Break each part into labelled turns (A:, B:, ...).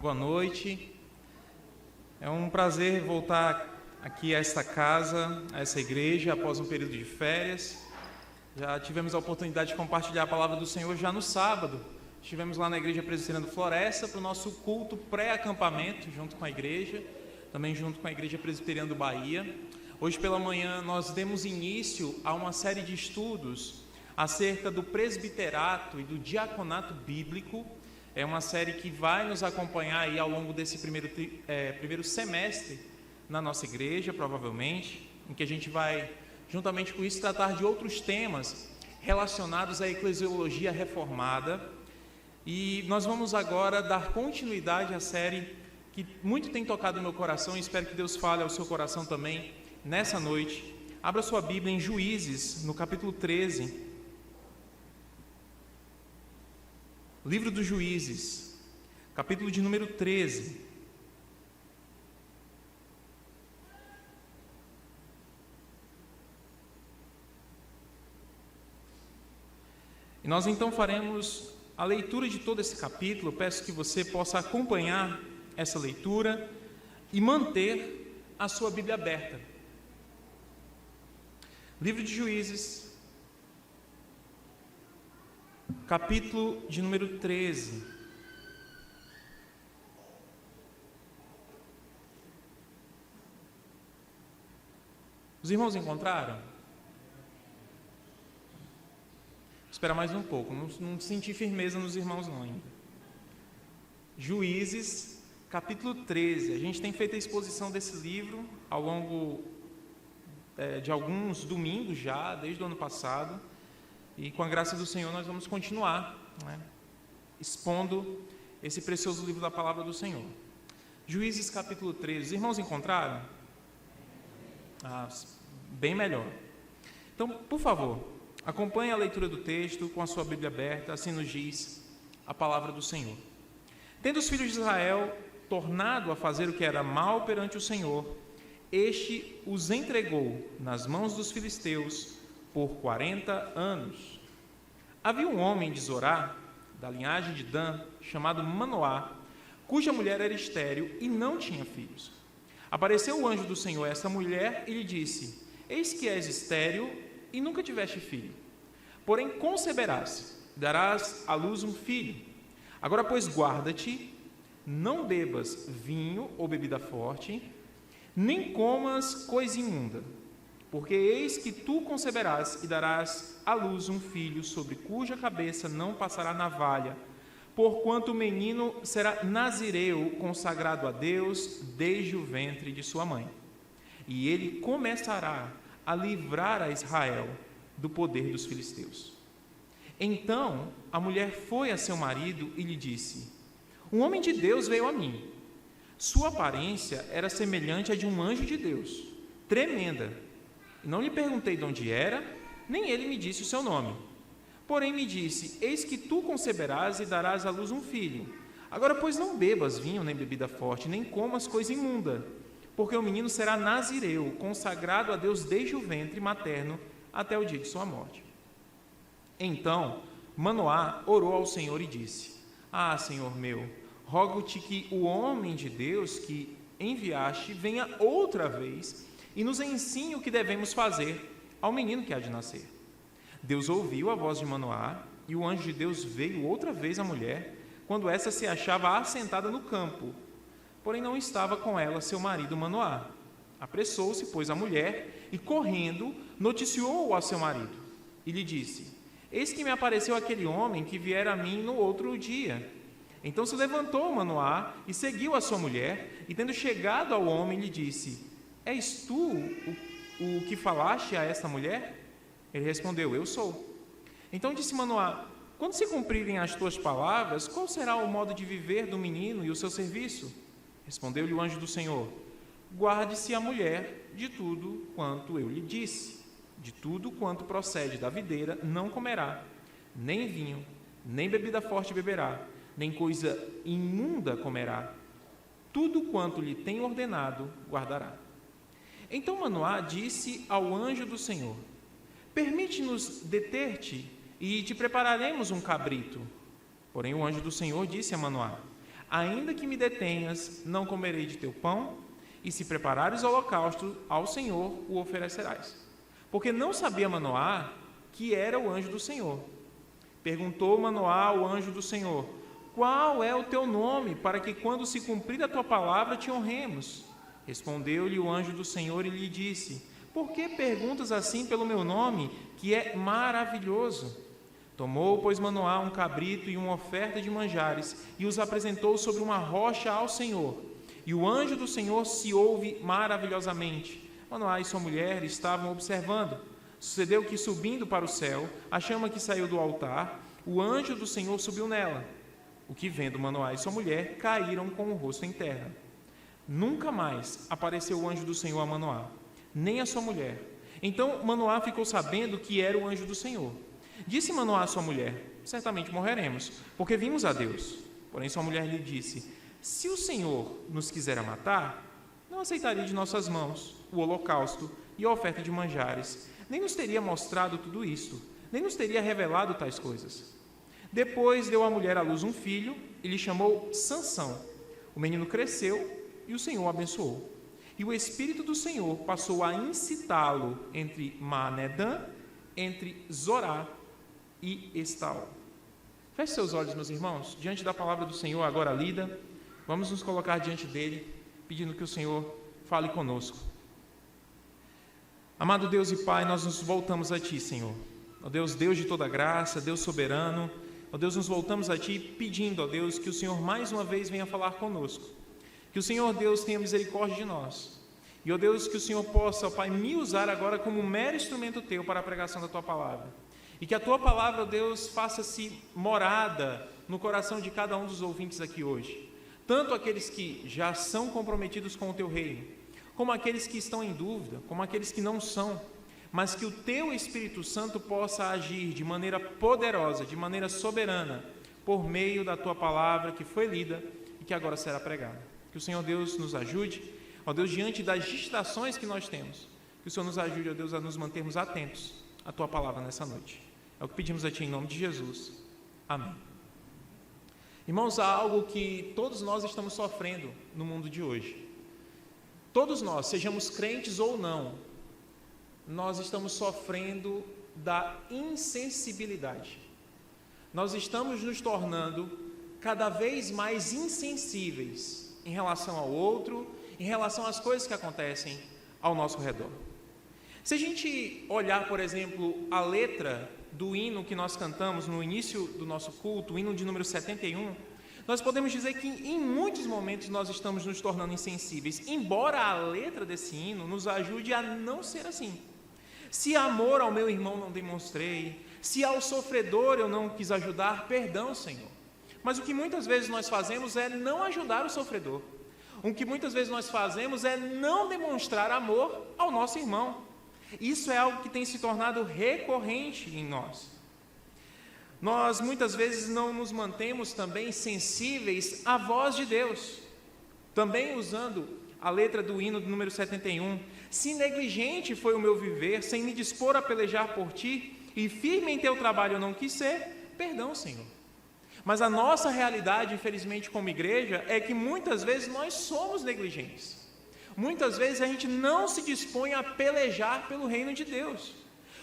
A: Boa noite. É um prazer voltar aqui a esta casa, a essa igreja, após um período de férias. Já tivemos a oportunidade de compartilhar a palavra do Senhor já no sábado. Estivemos lá na Igreja Presbiteriana do Floresta para o nosso culto pré-acampamento, junto com a igreja, também junto com a Igreja Presbiteriana do Bahia. Hoje pela manhã nós demos início a uma série de estudos acerca do presbiterato e do diaconato bíblico. É uma série que vai nos acompanhar aí ao longo desse primeiro semestre na nossa igreja, provavelmente, em que a gente vai, juntamente com isso, tratar de outros temas relacionados à eclesiologia reformada. E nós vamos agora dar continuidade à série que muito tem tocado no meu coração e espero que Deus fale ao seu coração também nessa noite. Abra sua Bíblia em Juízes, no capítulo 13. Livro dos Juízes, capítulo de número 13. E nós então faremos a leitura de todo esse capítulo. Peço que você possa acompanhar essa leitura e manter a sua Bíblia aberta. Livro de Juízes, capítulo de número 13. Os irmãos encontraram? Espera mais um pouco, não senti firmeza nos irmãos não ainda. Juízes, capítulo 13. A gente tem feito a exposição desse livro ao longo de alguns domingos já, desde o ano passado. E com a graça do Senhor nós vamos continuar, expondo esse precioso livro da palavra do Senhor. Juízes capítulo 13. Os irmãos encontraram? Bem melhor. Então, por favor, acompanhe a leitura do texto com a sua Bíblia aberta, assim nos diz a palavra do Senhor. Tendo os filhos de Israel tornado a fazer o que era mal perante o Senhor, este os entregou nas mãos dos filisteus por 40 anos. Havia um homem de Zorá, da linhagem de Dan, chamado Manoá, cuja mulher era estéril e não tinha filhos. Apareceu o anjo do Senhor a essa mulher e lhe disse: Eis que és estéril e nunca tiveste filho. Porém conceberás, darás à luz um filho. Agora, pois, guarda-te, não bebas vinho ou bebida forte, nem comas coisa imunda. Porque eis que tu conceberás e darás à luz um filho, sobre cuja cabeça não passará navalha, porquanto o menino será nazireu, consagrado a Deus desde o ventre de sua mãe. E ele começará a livrar a Israel do poder dos filisteus. Então a mulher foi a seu marido e lhe disse: Um homem de Deus veio a mim. Sua aparência era semelhante à de um anjo de Deus, tremenda. Não lhe perguntei de onde era, nem ele me disse o seu nome. Porém me disse: Eis que tu conceberás e darás à luz um filho. Agora, pois, não bebas vinho nem bebida forte, nem comas coisa imunda, porque o menino será nazireu, consagrado a Deus desde o ventre materno até o dia de sua morte. Então Manoá orou ao Senhor e disse: Senhor meu, rogo-te que o homem de Deus que enviaste venha outra vez e nos ensine o que devemos fazer ao menino que há de nascer. Deus ouviu a voz de Manoá, e o anjo de Deus veio outra vez à mulher, quando esta se achava assentada no campo. Porém não estava com ela seu marido Manoá. Apressou-se, pois, a mulher, e correndo, noticiou-o a seu marido, e lhe disse: Eis que me apareceu aquele homem que viera a mim no outro dia. Então se levantou Manoá e seguiu a sua mulher, e tendo chegado ao homem, lhe disse: És tu o que falaste a esta mulher? Ele respondeu: Eu sou. Então disse Manoá: Quando se cumprirem as tuas palavras, qual será o modo de viver do menino e o seu serviço? Respondeu-lhe o anjo do Senhor: Guarde-se a mulher de tudo quanto eu lhe disse. De tudo quanto procede da videira não comerá, nem vinho, nem bebida forte beberá, nem coisa imunda comerá. Tudo quanto lhe tem ordenado guardará. Então Manoá disse ao anjo do Senhor: Permite-nos deter-te e te prepararemos um cabrito. Porém o anjo do Senhor disse a Manoá: ainda que me detenhas, não comerei de teu pão, e se preparares holocausto ao Senhor, o oferecerás. Porque não sabia Manoá que era o anjo do Senhor. Perguntou Manoá ao anjo do Senhor: qual é o teu nome, para que quando se cumprir a tua palavra te honremos? Respondeu-lhe o anjo do Senhor e lhe disse: por que perguntas assim pelo meu nome, que é maravilhoso? Tomou, pois, Manoá um cabrito e uma oferta de manjares, e os apresentou sobre uma rocha ao Senhor. E o anjo do Senhor se ouve maravilhosamente. Manoá e sua mulher estavam observando. Sucedeu que, subindo para o céu, a chama que saiu do altar, o anjo do Senhor subiu nela. O que, vendo Manoá e sua mulher, caíram com o rosto em terra. Nunca mais apareceu o anjo do Senhor a Manoá, nem a sua mulher. Então Manoá ficou sabendo que era o anjo do Senhor. Disse Manoá à sua mulher: certamente morreremos, porque vimos a Deus. Porém sua mulher lhe disse: se o Senhor nos quiser matar, não aceitaria de nossas mãos o holocausto e a oferta de manjares, nem nos teria mostrado tudo isto, nem nos teria revelado tais coisas. Depois deu a mulher à luz um filho e lhe chamou Sansão. O menino cresceu e o Senhor o abençoou. E o Espírito do Senhor passou a incitá-lo entre Manedã, entre Zorá e Estaol. Feche seus olhos, meus irmãos, diante da palavra do Senhor agora lida. Vamos nos colocar diante dele, pedindo que o Senhor fale conosco. Amado Deus e Pai, nós nos voltamos a Ti, Senhor. Ó Deus, Deus de toda graça, Deus soberano, ó Deus, nos voltamos a Ti pedindo, ó Deus, que o Senhor mais uma vez venha falar conosco. Que o Senhor, Deus, tenha misericórdia de nós. E, ó Deus, que o Senhor possa, ó Pai, me usar agora como um mero instrumento Teu para a pregação da Tua palavra. E que a Tua palavra, ó Deus, faça-se morada no coração de cada um dos ouvintes aqui hoje. Tanto aqueles que já são comprometidos com o Teu reino, como aqueles que estão em dúvida, como aqueles que não são, mas que o Teu Espírito Santo possa agir de maneira poderosa, de maneira soberana, por meio da Tua palavra que foi lida e que agora será pregada. Que o Senhor Deus nos ajude, ó Deus, diante das distrações que nós temos, que o Senhor nos ajude, ó Deus, a nos mantermos atentos à Tua palavra nessa noite. É o que pedimos a Ti em nome de Jesus. Amém. Irmãos, há algo que todos nós estamos sofrendo no mundo de hoje. Todos nós, sejamos crentes ou não, nós estamos sofrendo da insensibilidade. Nós estamos nos tornando cada vez mais insensíveis em relação ao outro, em relação às coisas que acontecem ao nosso redor. Se a gente olhar, por exemplo, a letra do hino que nós cantamos no início do nosso culto, o hino de número 71, nós podemos dizer que em muitos momentos nós estamos nos tornando insensíveis, embora a letra desse hino nos ajude a não ser assim. Se amor ao meu irmão não demonstrei, se ao sofredor eu não quis ajudar, perdão, Senhor. Mas o que muitas vezes nós fazemos é não ajudar o sofredor. O que muitas vezes nós fazemos é não demonstrar amor ao nosso irmão. Isso é algo que tem se tornado recorrente em nós. Nós muitas vezes não nos mantemos também sensíveis à voz de Deus. Também usando a letra do hino do número 71. Se negligente foi o meu viver, sem me dispor a pelejar por ti, e firme em teu trabalho eu não quis ser, perdão, Senhor. Mas a nossa realidade, infelizmente, como igreja, é que muitas vezes nós somos negligentes. Muitas vezes a gente não se dispõe a pelejar pelo reino de Deus.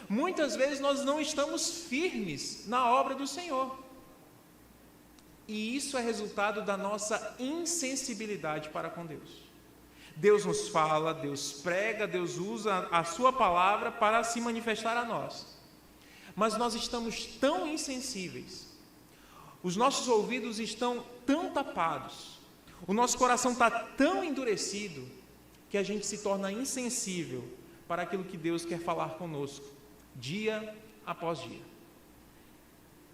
A: Muitas vezes nós não estamos firmes na obra do Senhor. E isso é resultado da nossa insensibilidade para com Deus. Deus nos fala, Deus prega, Deus usa a sua palavra para se manifestar a nós. Mas nós estamos tão insensíveis, os nossos ouvidos estão tão tapados, o nosso coração está tão endurecido, que a gente se torna insensível para aquilo que Deus quer falar conosco, dia após dia.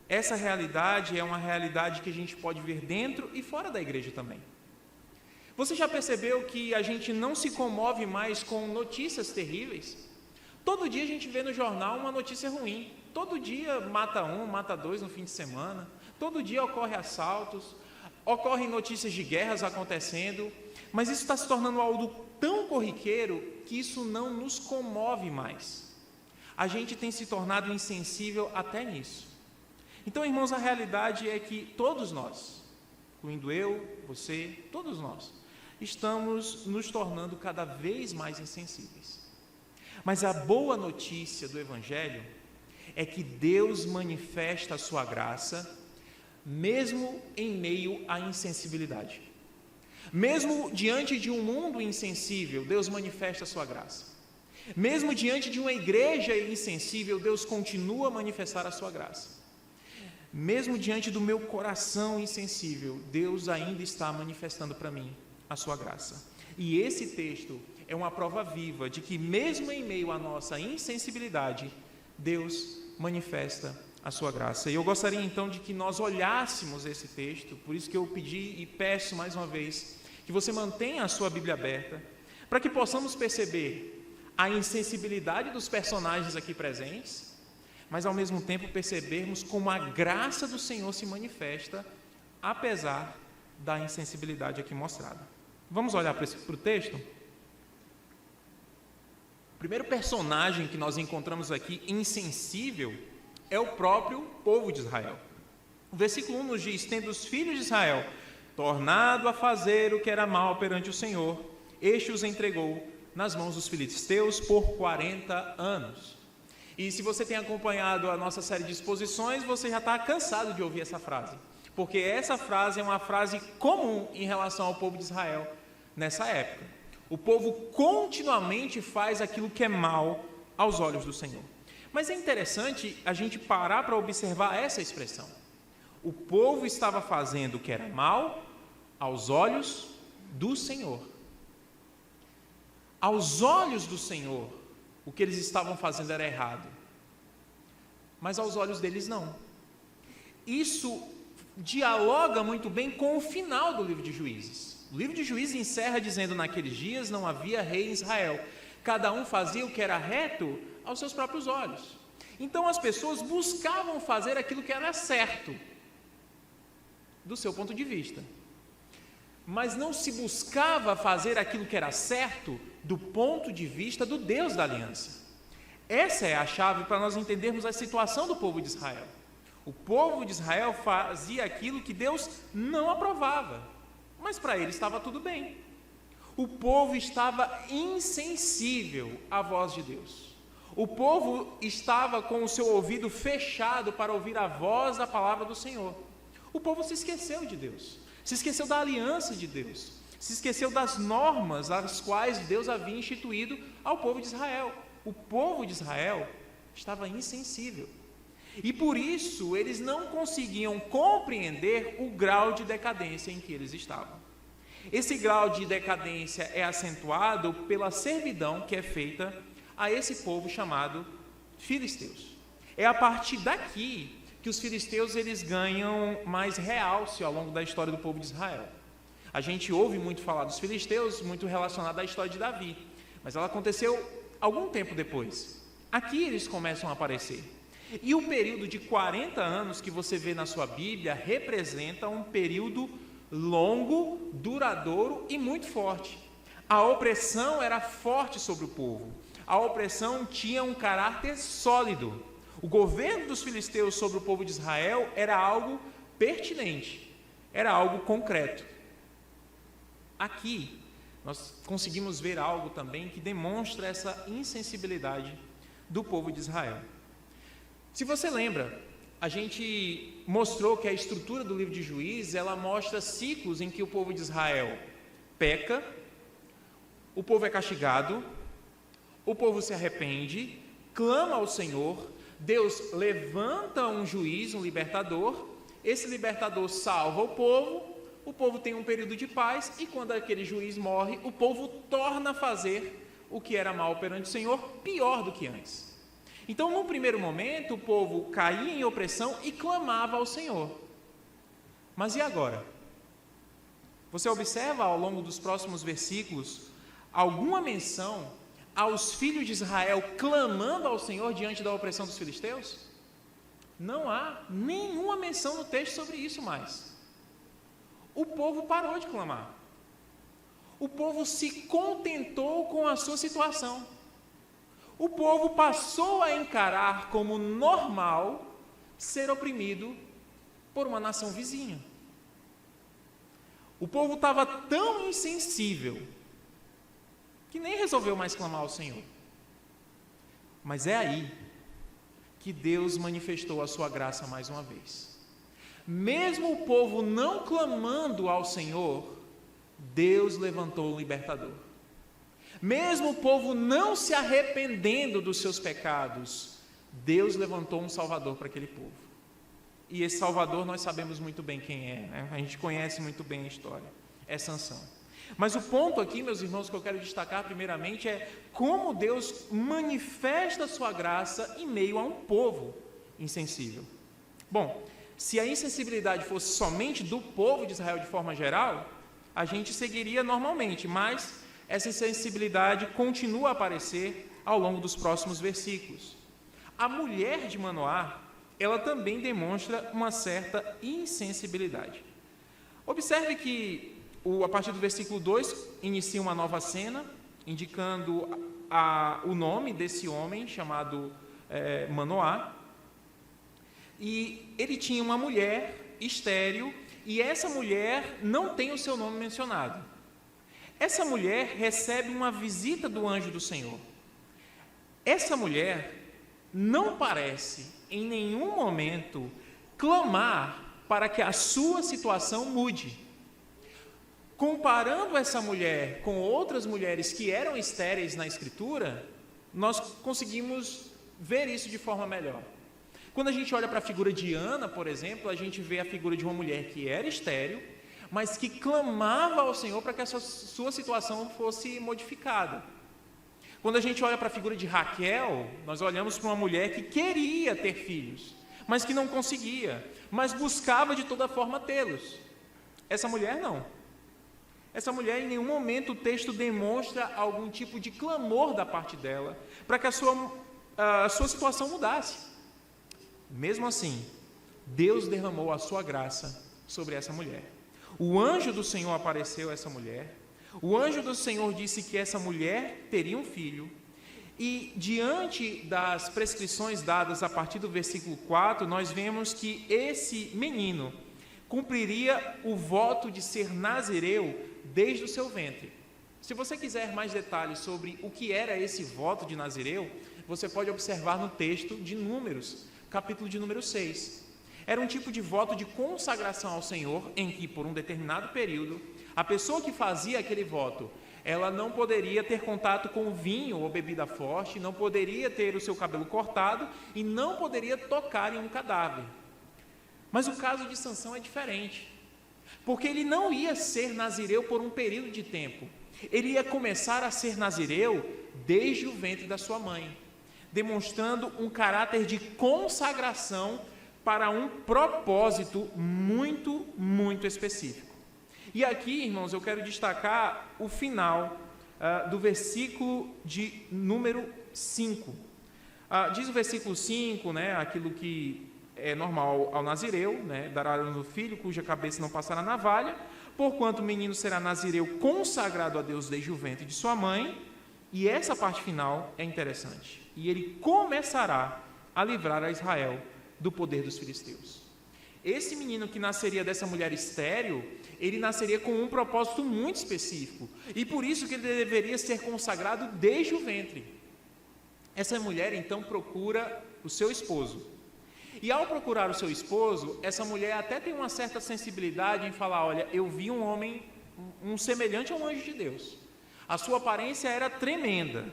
A: Essa realidade é uma realidade que a gente pode ver dentro e fora da igreja também. Você já percebeu que a gente não se comove mais com notícias terríveis? Todo dia a gente vê no jornal uma notícia ruim. Todo dia mata um, mata dois no fim de semana. Todo dia ocorre assaltos, ocorrem notícias de guerras acontecendo. Mas isso está se tornando algo tão corriqueiro que isso não nos comove mais. A gente tem se tornado insensível até nisso. Então, irmãos, a realidade é que todos nós incluindo eu, você, todos nós, estamos nos tornando cada vez mais insensíveis. Mas a boa notícia do Evangelho é que Deus manifesta a sua graça, mesmo em meio à insensibilidade. Mesmo diante de um mundo insensível, Deus manifesta a sua graça. Mesmo diante de uma igreja insensível, Deus continua a manifestar a sua graça. Mesmo diante do meu coração insensível, Deus ainda está manifestando para mim a sua graça. E esse texto é uma prova viva de que mesmo em meio à nossa insensibilidade, Deus manifesta a sua graça. E eu gostaria então de que nós olhássemos esse texto, por isso que eu pedi e peço mais uma vez que você mantenha a sua Bíblia aberta, para que possamos perceber a insensibilidade dos personagens aqui presentes, mas ao mesmo tempo percebermos como a graça do Senhor se manifesta, apesar da insensibilidade aqui mostrada. Vamos olhar para o texto? O primeiro personagem que nós encontramos aqui, insensível, é o próprio povo de Israel. O versículo 1 nos diz: tendo os filhos de Israel tornado a fazer o que era mal perante o Senhor, este os entregou nas mãos dos filisteus por 40 anos. E se você tem acompanhado a nossa série de exposições, você já está cansado de ouvir essa frase, porque essa frase é uma frase comum em relação ao povo de Israel nessa época. O povo continuamente faz aquilo que é mal aos olhos do Senhor. Mas é interessante a gente parar para observar essa expressão. O povo estava fazendo o que era mal aos olhos do Senhor. Aos olhos do Senhor, o que eles estavam fazendo era errado, mas aos olhos deles não. Isso dialoga muito bem com o final do livro de Juízes. O livro de Juízes encerra dizendo: naqueles dias não havia rei em Israel, cada um fazia o que era reto aos seus próprios olhos. Então as pessoas buscavam fazer aquilo que era certo, do seu ponto de vista, mas não se buscava fazer aquilo que era certo do ponto de vista do Deus da aliança. Essa é a chave para nós entendermos a situação do povo de Israel. O povo de Israel fazia aquilo que Deus não aprovava, mas para ele estava tudo bem. O povo estava insensível à voz de Deus. O povo estava com o seu ouvido fechado para ouvir a voz da palavra do Senhor. O povo se esqueceu de Deus, se esqueceu da aliança de Deus, se esqueceu das normas as quais Deus havia instituído ao povo de Israel. O povo de Israel estava insensível. E por isso eles não conseguiam compreender o grau de decadência em que eles estavam. Esse grau de decadência é acentuado pela servidão que é feita a esse povo chamado filisteus. É a partir daqui que os filisteus eles ganham mais realce ao longo da história do povo de Israel. A gente ouve muito falar dos filisteus, muito relacionado à história de Davi, mas ela aconteceu algum tempo depois. Aqui eles começam a aparecer. E o período de 40 anos que você vê na sua Bíblia representa um período longo, duradouro e muito forte. A opressão era forte sobre o povo. A opressão tinha um caráter sólido. O governo dos filisteus sobre o povo de Israel era algo pertinente, era algo concreto. Aqui, nós conseguimos ver algo também que demonstra essa insensibilidade do povo de Israel. Se você lembra, a gente mostrou que a estrutura do livro de Juízes, ela mostra ciclos em que o povo de Israel peca, o povo é castigado, o povo se arrepende, clama ao Senhor, Deus levanta um juiz, um libertador, esse libertador salva o povo tem um período de paz, e quando aquele juiz morre, o povo torna a fazer o que era mal perante o Senhor, pior do que antes. Então, num primeiro momento, o povo caía em opressão e clamava ao Senhor. Mas e agora? Você observa ao longo dos próximos versículos alguma menção aos filhos de Israel clamando ao Senhor diante da opressão dos filisteus? Não há nenhuma menção no texto sobre isso mais. O povo parou de clamar. O povo se contentou com a sua situação. O povo passou a encarar como normal ser oprimido por uma nação vizinha. O povo estava tão insensível que nem resolveu mais clamar ao Senhor. Mas é aí que Deus manifestou a sua graça mais uma vez. Mesmo o povo não clamando ao Senhor, Deus levantou um libertador. Mesmo o povo não se arrependendo dos seus pecados, Deus levantou um Salvador para aquele povo. E esse Salvador nós sabemos muito bem quem é, né? A gente conhece muito bem a história, é Sansão. Mas o ponto aqui, meus irmãos, que eu quero destacar primeiramente é como Deus manifesta a sua graça em meio a um povo insensível. Bom, se a insensibilidade fosse somente do povo de Israel de forma geral, a gente seguiria normalmente, mas essa insensibilidade continua a aparecer ao longo dos próximos versículos. A mulher de Manoá, ela também demonstra uma certa insensibilidade. Observe que a partir do versículo 2 inicia uma nova cena, indicando o nome desse homem chamado Manoá. E ele tinha uma mulher estéril, e essa mulher não tem o seu nome mencionado. Essa mulher recebe uma visita do anjo do Senhor. Essa mulher não parece, em nenhum momento, clamar para que a sua situação mude. Comparando essa mulher com outras mulheres que eram estéreis na Escritura, nós conseguimos ver isso de forma melhor. Quando a gente olha para a figura de Ana, por exemplo, a gente vê a figura de uma mulher que era estéril, mas que clamava ao Senhor para que a sua situação fosse modificada. Quando a gente olha para a figura de Raquel, nós olhamos para uma mulher que queria ter filhos, mas que não conseguia, mas buscava de toda forma tê-los. Essa mulher não. Essa mulher, em nenhum momento o texto demonstra algum tipo de clamor da parte dela para que a sua situação mudasse. Mesmo assim, Deus derramou a sua graça sobre essa mulher. O anjo do Senhor apareceu a essa mulher. O anjo do Senhor disse que essa mulher teria um filho. E diante das prescrições dadas a partir do versículo 4, nós vemos que esse menino cumpriria o voto de ser nazireu desde o seu ventre. Se você quiser mais detalhes sobre o que era esse voto de nazireu, você pode observar no texto de Números, capítulo de número 6. Era um tipo de voto de consagração ao Senhor, em que, por um determinado período, a pessoa que fazia aquele voto, ela não poderia ter contato com vinho ou bebida forte, não poderia ter o seu cabelo cortado e não poderia tocar em um cadáver. Mas o caso de Sansão é diferente, porque ele não ia ser nazireu por um período de tempo. Ele ia começar a ser nazireu desde o ventre da sua mãe, demonstrando um caráter de consagração para um propósito muito, muito específico. E aqui, irmãos, eu quero destacar o final do versículo de número 5. Diz o versículo 5, né, aquilo que é normal ao nazireu, né, dará no filho cuja cabeça não passará navalha, porquanto o menino será nazireu consagrado a Deus desde o ventre de sua mãe. E essa parte final é interessante. E ele começará a livrar a Israel do poder dos filisteus. Esse menino que nasceria dessa mulher estéril, ele nasceria com um propósito muito específico, e por isso que ele deveria ser consagrado desde o ventre. Essa mulher então procura o seu esposo, e ao procurar o seu esposo, essa mulher até tem uma certa sensibilidade em falar: olha, eu vi um homem, um semelhante ao anjo de Deus, a sua aparência era tremenda,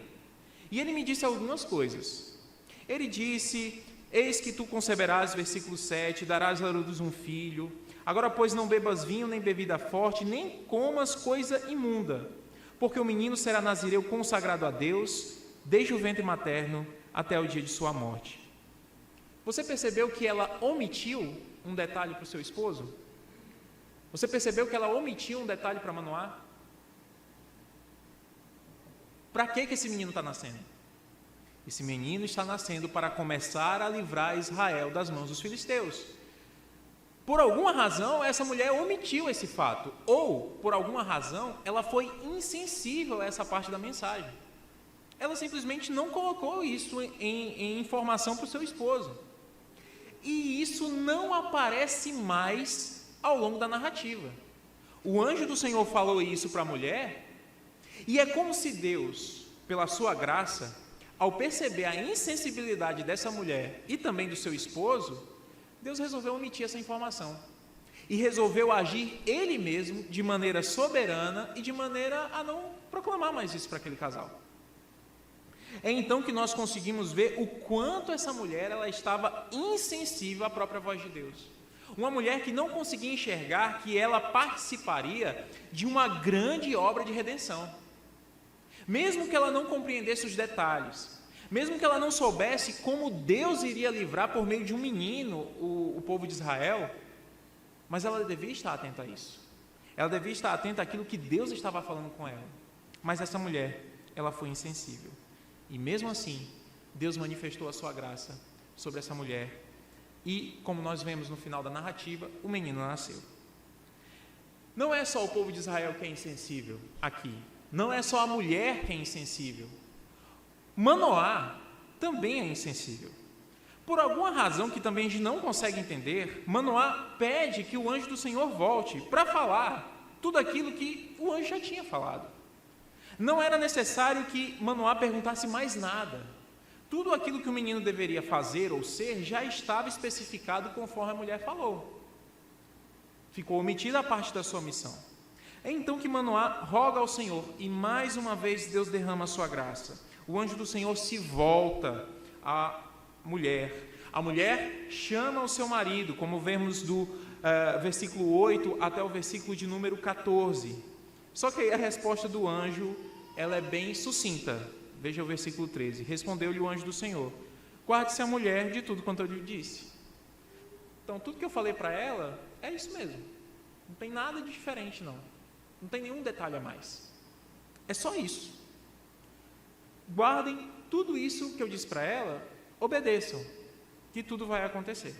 A: e ele me disse algumas coisas. Ele disse: eis que tu conceberás, versículo 7, darás à luz um filho. Agora, pois, não bebas vinho, nem bebida forte, nem comas coisa imunda, porque o menino será nazireu consagrado a Deus, desde o ventre materno até o dia de sua morte. Você percebeu que ela omitiu um detalhe para o seu esposo? Você percebeu que ela omitiu um detalhe para Manoá? Para que esse menino está nascendo? Esse menino está nascendo para começar a livrar Israel das mãos dos filisteus. Por alguma razão, essa mulher omitiu esse fato, ou, por alguma razão, ela foi insensível a essa parte da mensagem. Ela simplesmente não colocou isso em informação para o seu esposo. E isso não aparece mais ao longo da narrativa. o anjo do Senhor falou isso para a mulher, e é como se Deus, pela sua graça, ao perceber a insensibilidade dessa mulher e também do seu esposo, Deus resolveu omitir essa informação. E resolveu agir Ele mesmo de maneira soberana e de maneira a não proclamar mais isso para aquele casal. É então que nós conseguimos ver o quanto essa mulher ela estava insensível à própria voz de Deus. Uma mulher que não conseguia enxergar que ela participaria de uma grande obra de redenção. Mesmo que ela não compreendesse os detalhes, mesmo que ela não soubesse como Deus iria livrar por meio de um menino o povo de Israel, mas ela devia estar atenta a isso. Ela devia estar atenta àquilo que Deus estava falando com ela. Mas essa mulher, ela foi insensível. E mesmo assim, Deus manifestou a sua graça sobre essa mulher. E, como nós vemos no final da narrativa, o menino nasceu. Não é só o povo de Israel que é insensível aqui. Não é só a mulher que é insensível. Manoá também é insensível. Por alguma razão que também a gente não consegue entender, Manoá pede que o anjo do Senhor volte para falar tudo aquilo que o anjo já tinha falado. Não era necessário que Manoá perguntasse mais nada. Tudo aquilo que o menino deveria fazer ou ser já estava especificado conforme a mulher falou. Ficou omitida a parte da sua missão. É então que Manoá roga ao Senhor e mais uma vez Deus derrama a sua graça. O anjo do Senhor se volta a mulher. A mulher chama o seu marido, como vemos do versículo 8 até o versículo de número 14. Só que aí a resposta do anjo, ela é bem sucinta. Veja o versículo 13. Respondeu-lhe o anjo do Senhor: guarde-se a mulher de tudo quanto eu lhe disse. Então, tudo que eu falei para ela é isso mesmo. Não tem nada de diferente, não. Não tem nenhum detalhe a mais. É só isso. Guardem tudo isso que eu disse para ela, obedeçam, que tudo vai acontecer.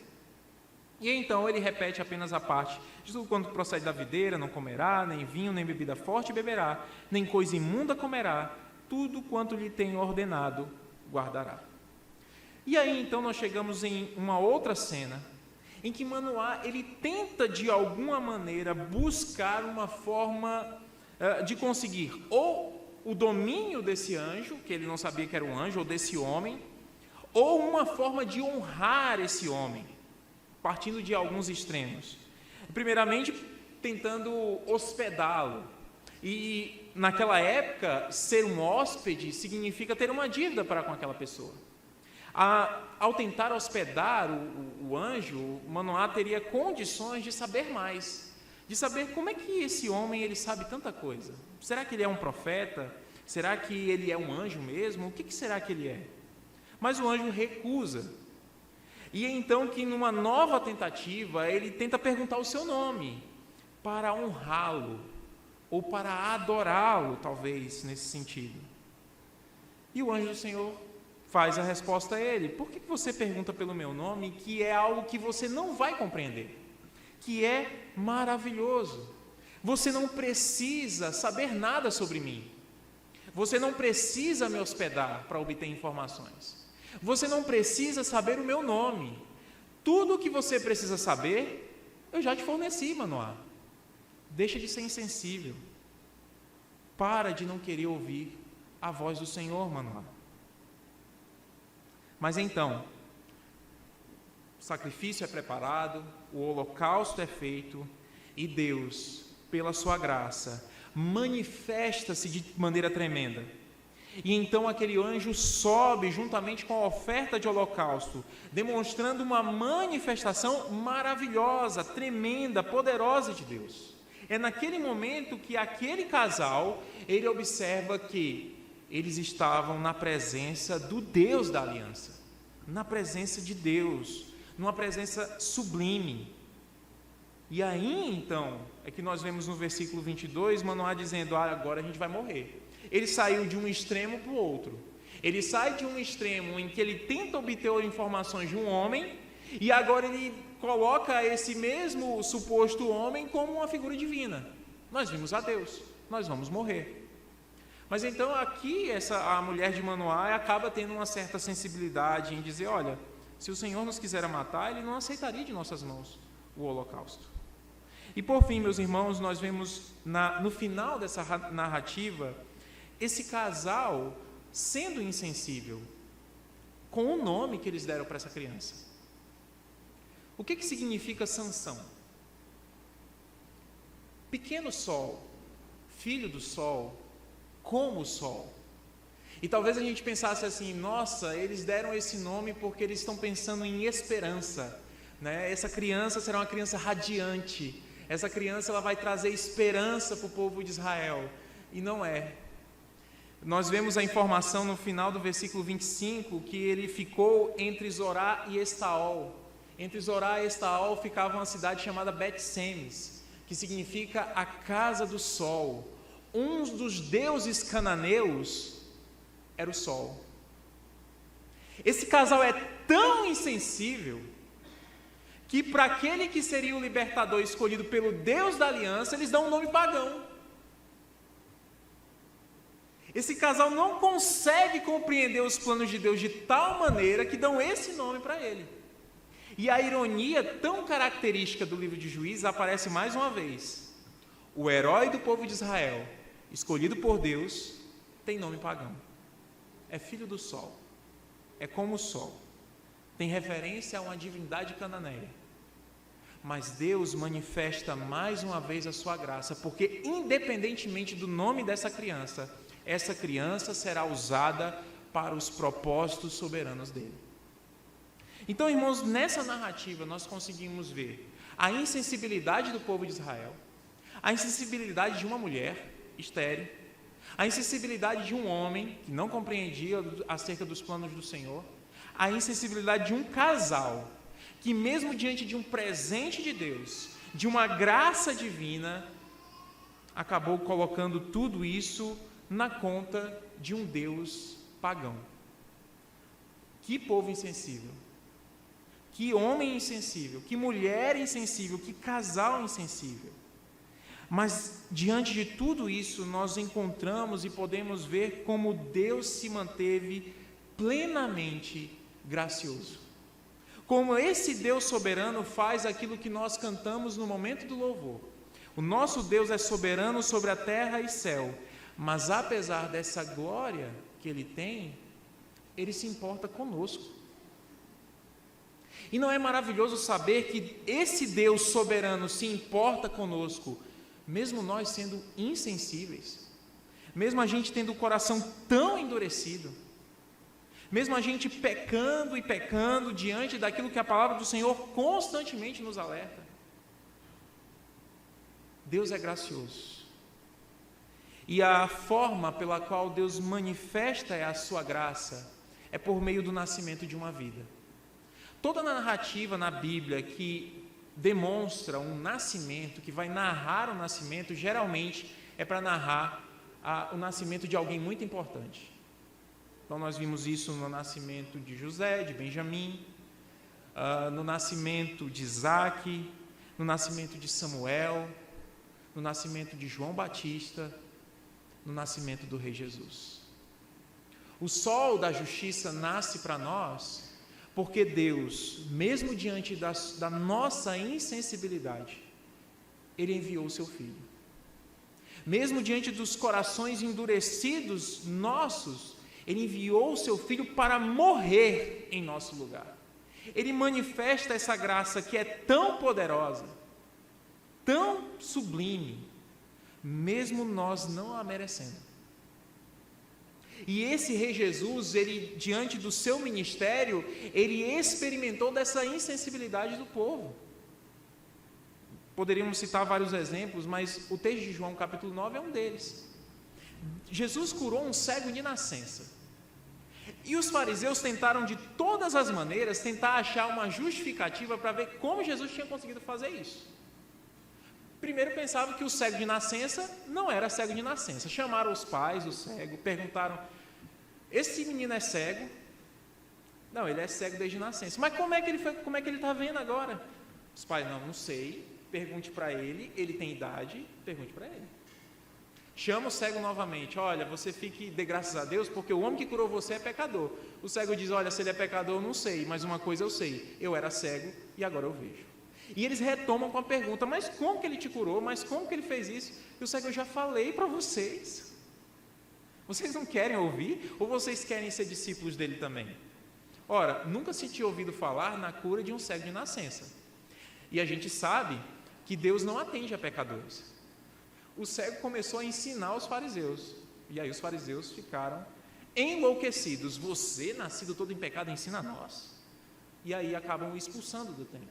A: E então ele repete apenas a parte: de tudo quanto procede da videira, não comerá, nem vinho, nem bebida forte beberá, nem coisa imunda comerá, tudo quanto lhe tenho ordenado, guardará. E aí então nós chegamos em uma outra cena, em que Manoá, ele tenta de alguma maneira buscar uma forma de conseguir ou o domínio desse anjo, que ele não sabia que era um anjo, ou desse homem, ou uma forma de honrar esse homem, partindo de alguns extremos. Primeiramente, tentando hospedá-lo. E naquela época, ser um hóspede significa ter uma dívida para com aquela pessoa. Ao tentar hospedar o anjo, Manoá teria condições de saber mais, de saber como é que esse homem ele sabe tanta coisa. Será que ele é um profeta? Será que ele é um anjo mesmo? O que será que ele é? Mas o anjo recusa. E é então que numa nova tentativa, ele tenta perguntar o seu nome, para honrá-lo, ou para adorá-lo, talvez, nesse sentido. E o anjo do Senhor faz a resposta a ele: por que você pergunta pelo meu nome, que é algo que você não vai compreender, que é maravilhoso? Você não precisa saber nada sobre mim. Você não precisa me hospedar para obter informações. Você não precisa saber o meu nome. Tudo o que você precisa saber, eu já te forneci, Manoá. Deixa de ser insensível. Para de não querer ouvir a voz do Senhor, Manoá. Mas então, o sacrifício é preparado, o holocausto é feito, e Deus, pela sua graça, manifesta-se de maneira tremenda. E então aquele anjo sobe juntamente com a oferta de holocausto, demonstrando uma manifestação maravilhosa, tremenda, poderosa de Deus. É naquele momento que aquele casal, ele observa que eles estavam na presença do Deus da aliança, na presença de Deus, numa presença sublime. E aí então, é que nós vemos no versículo 22, Manoá dizendo: agora a gente vai morrer. Ele saiu de um extremo para o outro. Ele sai de um extremo em que ele tenta obter informações de um homem, e agora ele coloca esse mesmo suposto homem como uma figura divina. Nós vimos a Deus, nós vamos morrer. Mas então aqui a mulher de Manoá acaba tendo uma certa sensibilidade em dizer: olha, se o Senhor nos quiser matar, Ele não aceitaria de nossas mãos o holocausto. E por fim, meus irmãos, nós vemos no final dessa narrativa, esse casal sendo insensível com o nome que eles deram para essa criança. O que significa Sansão? Pequeno sol, filho do sol, como o sol. E talvez a gente pensasse assim, nossa, eles deram esse nome porque eles estão pensando em esperança, né? Essa criança será uma criança radiante, essa criança ela vai trazer esperança para o povo de Israel, e não é. Nós vemos a informação no final do versículo 25, que ele ficou entre Zorá e Estaol. Entre Zorá e Estaol ficava uma cidade chamada Bet-Semes, que significa a casa do sol. Um dos deuses cananeus era o sol. Esse casal é tão insensível que para aquele que seria o libertador escolhido pelo Deus da aliança, eles dão um nome pagão. Esse casal não consegue compreender os planos de Deus de tal maneira que dão esse nome para ele. E a ironia tão característica do livro de Juízes aparece mais uma vez. O herói do povo de Israel, escolhido por Deus, tem nome pagão. É filho do sol. É como o sol. Tem referência a uma divindade cananeia. Mas Deus manifesta mais uma vez a sua graça, porque independentemente do nome dessa criança, essa criança será usada para os propósitos soberanos dele. Então, irmãos, nessa narrativa nós conseguimos ver a insensibilidade do povo de Israel, a insensibilidade de uma mulher estéril, a insensibilidade de um homem que não compreendia acerca dos planos do Senhor, a insensibilidade de um casal que, mesmo diante de um presente de Deus, de uma graça divina, acabou colocando tudo isso na conta de um Deus pagão. Que povo insensível, que homem insensível, que mulher insensível, que casal insensível. Mas diante de tudo isso, nós encontramos e podemos ver como Deus se manteve plenamente gracioso. Como esse Deus soberano faz aquilo que nós cantamos no momento do louvor. O nosso Deus é soberano sobre a terra e céu, mas apesar dessa glória que Ele tem, Ele se importa conosco. E não é maravilhoso saber que esse Deus soberano se importa conosco, mesmo nós sendo insensíveis, mesmo a gente tendo o coração tão endurecido, mesmo a gente pecando e pecando diante daquilo que a palavra do Senhor constantemente nos alerta. Deus é gracioso. E a forma pela qual Deus manifesta a sua graça é por meio do nascimento de uma vida. Toda narrativa na Bíblia que demonstra um nascimento, que vai narrar o nascimento, geralmente é para narrar o nascimento de alguém muito importante. Então nós vimos isso no nascimento de José, de Benjamim, no nascimento de Isaque, no nascimento de Samuel, no nascimento de João Batista, no nascimento do Rei Jesus. O sol da justiça nasce para nós porque Deus, mesmo diante da nossa insensibilidade, Ele enviou o seu Filho. Mesmo diante dos corações endurecidos nossos, Ele enviou o seu Filho para morrer em nosso lugar. Ele manifesta essa graça que é tão poderosa, tão sublime, mesmo nós não a merecendo. E esse Rei Jesus, ele, diante do seu ministério, ele experimentou dessa insensibilidade do povo. Poderíamos citar vários exemplos, mas o texto de João capítulo 9 é um deles. Jesus curou um cego de nascença. E os fariseus tentaram de todas as maneiras tentar achar uma justificativa para ver como Jesus tinha conseguido fazer isso. Primeiro pensavam que o cego de nascença não era cego de nascença. Chamaram os pais do cego, perguntaram: esse menino é cego? Não, ele é cego desde nascença. Mas como é que ele está vendo agora? Os pais: não sei, pergunte para ele, ele tem idade, pergunte para ele. Chama o cego novamente: olha, você fique de graças a Deus, porque o homem que curou você é pecador. O cego diz: olha, se ele é pecador eu não sei, mas uma coisa eu sei, eu era cego e agora eu vejo. E eles retomam com a pergunta: mas como que ele te curou? Mas como que ele fez isso? E o cego: eu já falei para vocês. Vocês não querem ouvir? Ou vocês querem ser discípulos dele também? Ora, nunca se tinha ouvido falar na cura de um cego de nascença. E a gente sabe que Deus não atende a pecadores. O cego começou a ensinar os fariseus. E aí os fariseus ficaram enlouquecidos. Você, nascido todo em pecado, ensina a nós. E aí acabam o expulsando do templo.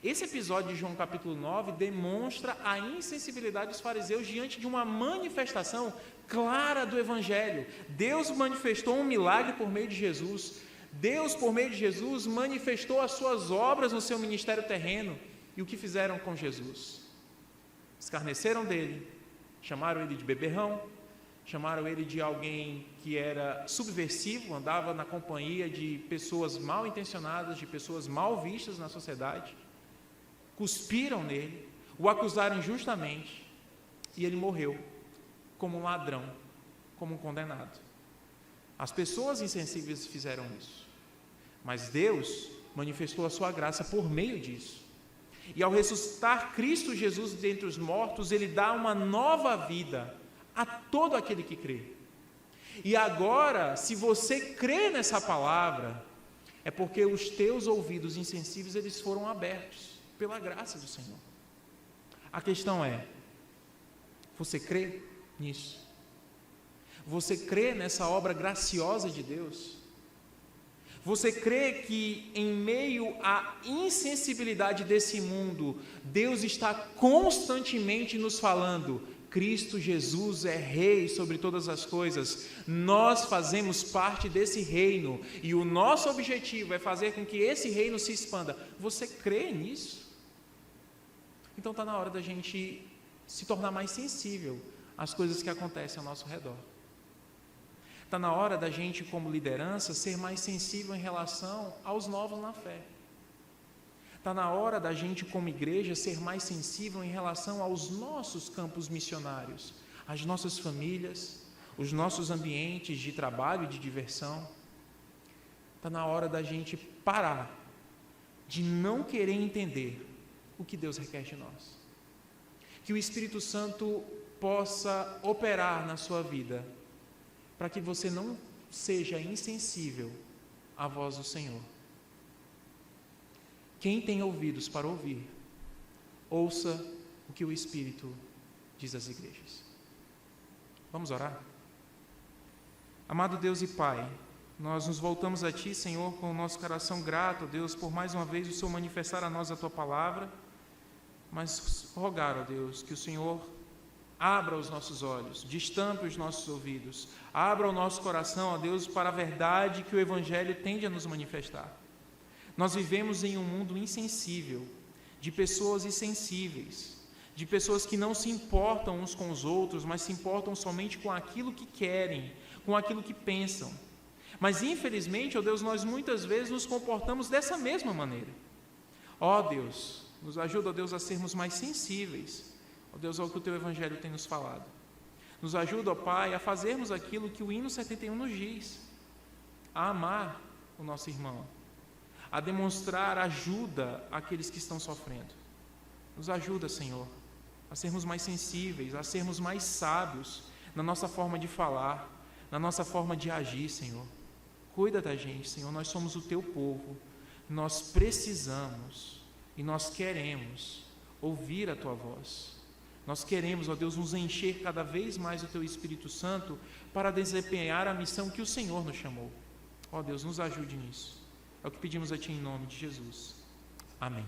A: Esse episódio de João capítulo 9 demonstra a insensibilidade dos fariseus diante de uma manifestação clara do Evangelho. Deus manifestou um milagre por meio de Jesus. Deus, por meio de Jesus, manifestou as suas obras no seu ministério terreno. E o que fizeram com Jesus? Escarneceram dele, chamaram ele de beberrão, chamaram ele de alguém que era subversivo, andava na companhia de pessoas mal intencionadas, de pessoas mal vistas na sociedade. Cuspiram nele, o acusaram injustamente, e ele morreu como um ladrão, como um condenado. As pessoas insensíveis fizeram isso, mas Deus manifestou a sua graça por meio disso. E ao ressuscitar Cristo Jesus dentre os mortos, ele dá uma nova vida a todo aquele que crê. E agora, se você crê nessa palavra, é porque os teus ouvidos insensíveis eles foram abertos pela graça do Senhor. A questão é: você crê nisso? Você crê nessa obra graciosa de Deus? Você crê que em meio à insensibilidade desse mundo, Deus está constantemente nos falando: Cristo Jesus é Rei sobre todas as coisas, nós fazemos parte desse reino, e o nosso objetivo é fazer com que esse reino se expanda. Você crê nisso? Então está na hora da gente se tornar mais sensível às coisas que acontecem ao nosso redor. Está na hora da gente, como liderança, ser mais sensível em relação aos novos na fé. Está na hora da gente, como igreja, ser mais sensível em relação aos nossos campos missionários, às nossas famílias, os nossos ambientes de trabalho e de diversão. Está na hora da gente parar de não querer entender o que Deus requer de nós. Que o Espírito Santo possa operar na sua vida, para que você não seja insensível à voz do Senhor. Quem tem ouvidos para ouvir, ouça o que o Espírito diz às igrejas. Vamos orar? Amado Deus e Pai, nós nos voltamos a Ti, Senhor, com o nosso coração grato, Deus, por mais uma vez o Senhor manifestar a nós a Tua palavra, mas rogar, ó Deus, que o Senhor abra os nossos olhos, destampe os nossos ouvidos, abra o nosso coração, ó Deus, para a verdade que o Evangelho tende a nos manifestar. Nós vivemos em um mundo insensível, de pessoas insensíveis, de pessoas que não se importam uns com os outros, mas se importam somente com aquilo que querem, com aquilo que pensam. Mas infelizmente, ó Deus, nós muitas vezes nos comportamos dessa mesma maneira. Ó Deus, nos ajuda, ó Deus, a sermos mais sensíveis, ó Deus, ao que o Teu Evangelho tem nos falado. Nos ajuda, ó Pai, a fazermos aquilo que o hino 71 nos diz, a amar o nosso irmão, a demonstrar ajuda àqueles que estão sofrendo. Nos ajuda, Senhor, a sermos mais sensíveis, a sermos mais sábios na nossa forma de falar, na nossa forma de agir, Senhor. Cuida da gente, Senhor, nós somos o Teu povo, nós precisamos e nós queremos ouvir a Tua voz. Nós queremos, ó Deus, nos encher cada vez mais do Teu Espírito Santo para desempenhar a missão que o Senhor nos chamou. Ó Deus, nos ajude nisso. É o que pedimos a Ti em nome de Jesus. Amém.